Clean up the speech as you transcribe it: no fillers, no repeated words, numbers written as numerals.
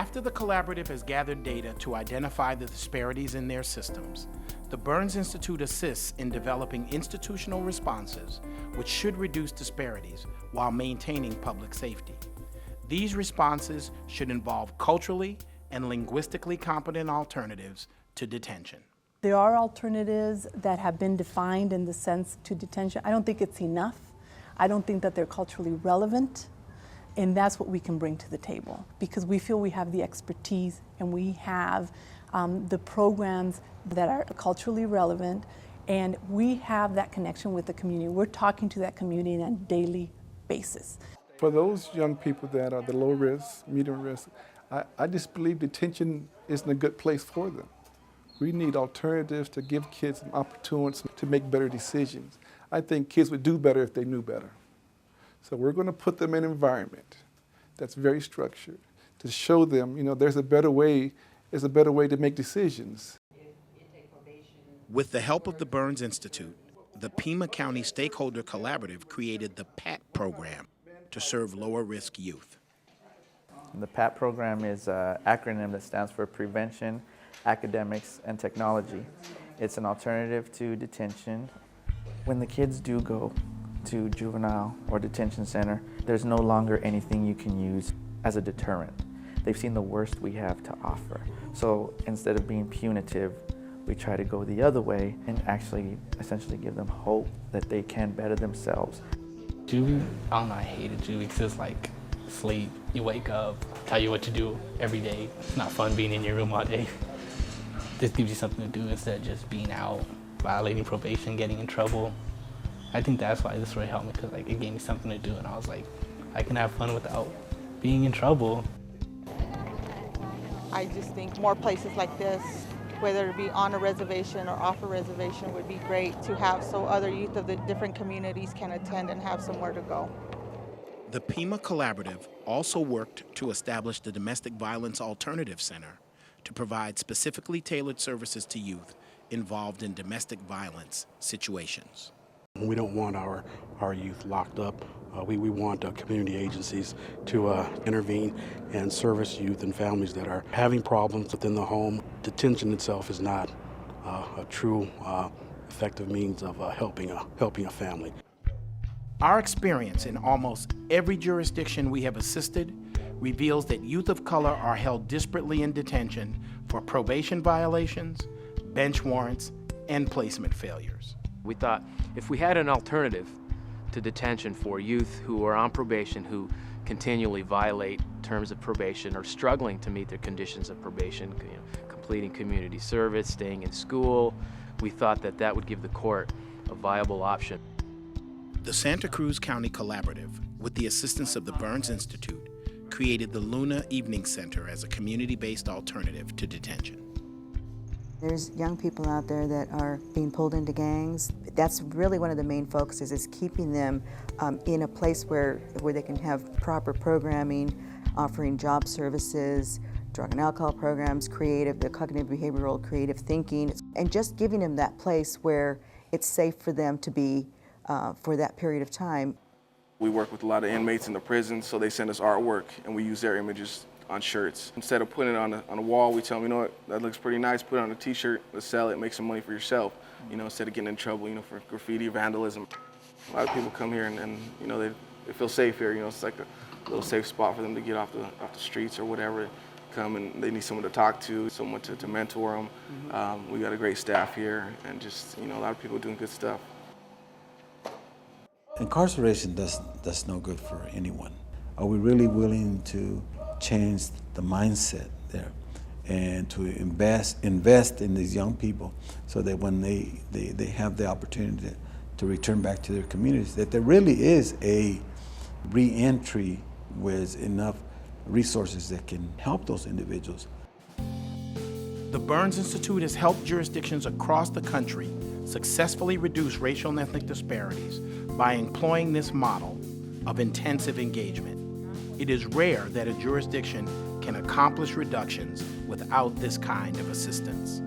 After the collaborative has gathered data to identify the disparities in their systems, the Burns Institute assists in developing institutional responses which should reduce disparities while maintaining public safety. These responses should involve culturally and linguistically competent alternatives to detention. There are alternatives that have been defined in the sense to detention. I don't think it's enough. I don't think that they're culturally relevant. And that's what we can bring to the table because we feel we have the expertise and we have the programs that are culturally relevant and we have that connection with the community. We're talking to that community on a daily basis. For those young people that are the low risk, medium risk, I just believe detention isn't a good place for them. We need alternatives to give kids an opportunity to make better decisions. I think kids would do better if they knew better. So we're going to put them in an environment that's very structured to show them, there's a better way to make decisions. With the help of the Burns Institute, the Pima County Stakeholder Collaborative created the PAT program to serve lower risk youth. The PAT program is an acronym that stands for Prevention, Academics, and Technology. It's an alternative to detention. When the kids do go to juvenile or detention center, there's no longer anything you can use as a deterrent. They've seen the worst we have to offer. So instead of being punitive, we try to go the other way and actually essentially give them hope that they can better themselves. Juvie, I don't know, I hated Juvie because it's like sleep. You wake up, tell you what to do every day. It's not fun being in your room all day. This gives you something to do instead of just being out, violating probation, getting in trouble. I think that's why this really helped me because it gave me something to do and I was like, I can have fun without being in trouble. I just think more places like this, whether it be on a reservation or off a reservation, would be great to have so other youth of the different communities can attend and have somewhere to go. The Pima Collaborative also worked to establish the Domestic Violence Alternative Center to provide specifically tailored services to youth involved in domestic violence situations. We don't want our youth locked up. We want community agencies to intervene and service youth and families that are having problems within the home. Detention itself is not a true effective means of helping a family. Our experience in almost every jurisdiction we have assisted reveals that youth of color are held disparately in detention for probation violations, bench warrants, and placement failures. We thought if we had an alternative to detention for youth who are on probation, who continually violate terms of probation or struggling to meet their conditions of probation, completing community service, staying in school, we thought that that would give the court a viable option. The Santa Cruz County Collaborative, with the assistance of the Burns Institute, created the Luna Evening Center as a community-based alternative to detention. There's young people out there that are being pulled into gangs. That's really one of the main focuses, is keeping them in a place where they can have proper programming, offering job services, drug and alcohol programs, the cognitive behavioral creative thinking, and just giving them that place where it's safe for them to be for that period of time. We work with a lot of inmates in the prisons, so they send us artwork and we use their images on shirts. Instead of putting it on a wall, we tell them, that looks pretty nice, put it on a t-shirt, let's sell it, make some money for yourself, instead of getting in trouble, for graffiti, vandalism. A lot of people come here and they feel safe here, it's like a little safe spot for them to get off the streets or whatever, come and they need someone to talk to, someone to mentor them. Mm-hmm. We got a great staff here and just, a lot of people doing good stuff. Incarceration does no good for anyone. Are we really willing to change the mindset there and to invest in these young people so that when they have the opportunity to return back to their communities, that there really is a re-entry with enough resources that can help those individuals. The Burns Institute has helped jurisdictions across the country successfully reduce racial and ethnic disparities by employing this model of intensive engagement. It is rare that a jurisdiction can accomplish reductions without this kind of assistance.